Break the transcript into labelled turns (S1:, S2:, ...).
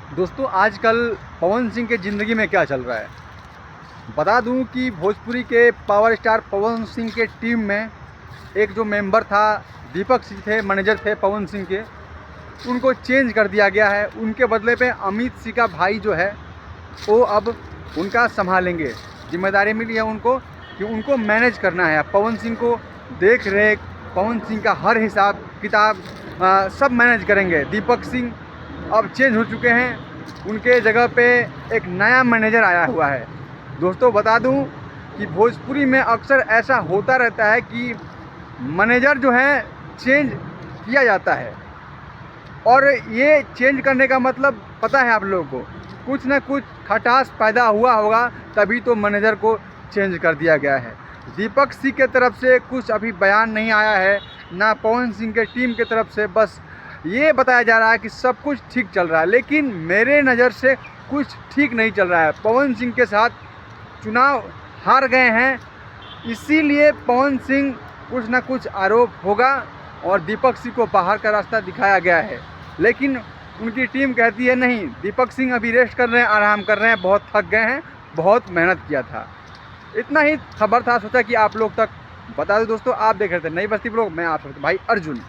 S1: दोस्तों आजकल पवन सिंह के ज़िंदगी में क्या चल रहा है, बता दूं कि भोजपुरी के पावर स्टार पवन सिंह के टीम में एक जो मेंबर था, दीपक सिंह थे, मैनेजर थे पवन सिंह के, उनको चेंज कर दिया गया है। उनके बदले पे अमित सिंह का भाई जो है वो अब उनका संभालेंगे। जिम्मेदारी मिली है उनको कि उनको मैनेज करना है। पवन सिंह को देख रेख, पवन सिंह का हर हिसाब किताब सब मैनेज करेंगे। दीपक सिंह अब चेंज हो चुके हैं, उनके जगह पे एक नया मैनेजर आया हुआ है। दोस्तों बता दूं कि भोजपुरी में अक्सर ऐसा होता रहता है कि मैनेजर जो है चेंज किया जाता है, और ये चेंज करने का मतलब पता है आप लोगों को, कुछ ना कुछ खटास पैदा हुआ होगा, तभी तो मैनेजर को चेंज कर दिया गया है। दीपक सिंह के तरफ से कुछ अभी बयान नहीं आया है, ना पवन सिंह के टीम के तरफ से। बस ये बताया जा रहा है कि सब कुछ ठीक चल रहा है, लेकिन मेरे नज़र से कुछ ठीक नहीं चल रहा है। पवन सिंह के साथ चुनाव हार गए हैं, इसीलिए पवन सिंह कुछ ना कुछ आरोप होगा और दीपक सिंह को बाहर का रास्ता दिखाया गया है। लेकिन उनकी टीम कहती है नहीं, दीपक सिंह अभी रेस्ट कर रहे हैं, आराम कर रहे हैं, बहुत थक गए हैं, बहुत मेहनत किया था। इतना ही खबर था, सोचा कि आप लोग तक बता दो। दोस्तों आप देख रहे थे नई बस्ती ब्लॉग, मैं आप सबके भाई अर्जुन।